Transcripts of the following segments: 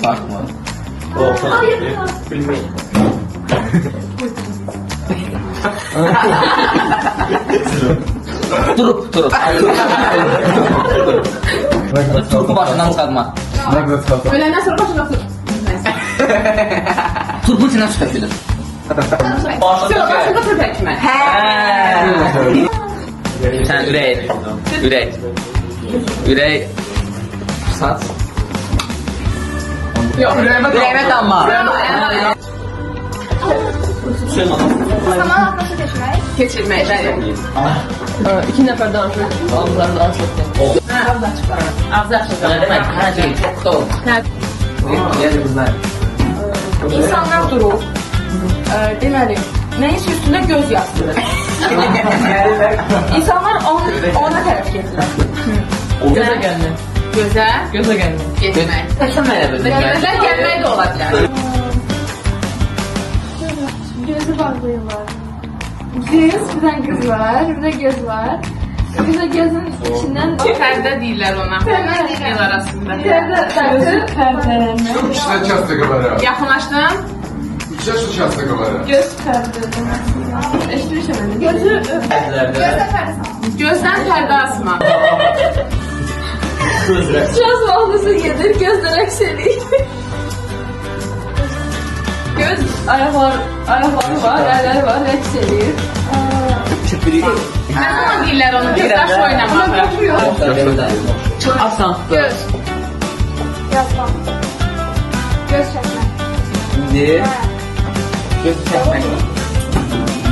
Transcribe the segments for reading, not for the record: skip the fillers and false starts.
Bakma. Bilmeyin. Durup. Turpu başından çıxarma. Öğlenden sonra başına otur. Turpu içindən çıxabilir. Sonra başına otur həkimə. Sən ürək. Saç. Yox, Ürəyimə damma. Zaman atması geçmek. keçirmək, bəli. İki nəfər danışır. Ağızları da açıq. Ağzı açıq. Hər şey çox doğru. Yəni qızlar. İnsanlar durur. Deməli, nəyisə üstündə göz yastıdır. İnsanlar ona tərəf gedirlər. Gözə gəlmir. Gözə Gözə gəlmir. getmək. Təşəm mənə bir. Gözə gəlmək də ola bilər. Gözü bağlıyorlar. Bir tane kız var, bir de göz var. Bir de gözün içinden Pərdə deyirlər ona. El arasında. perde. Что часто говорят? Yaxınlaşdın. Сейчас что часто говорят? Göz perde. Eşitmişim. Gözü Gözdən pərdə asma. Biraz bağlısı gelir, gözler ekseliyor. Göz Ayakları var, yerleri var, ekseliyor. nə zaman deyirlər onu? Gözdaş oynamaq. Çox asan. Göz. Yazmam. Göz çekmek. İndi göz çəkmək.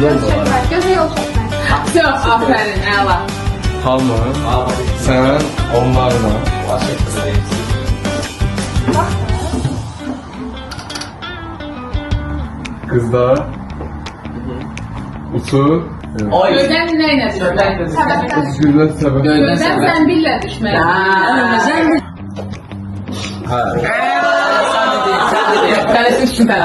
Yol da var. Göze yol çekmek. Çox, afərin, əla. Hamı, sen onlarla. Kızlar. Usu. Gözdən nə ilə düşmək? Güzel sebep. Gözdən zəmbillə düşmək. Ha. Sən dedin, süper.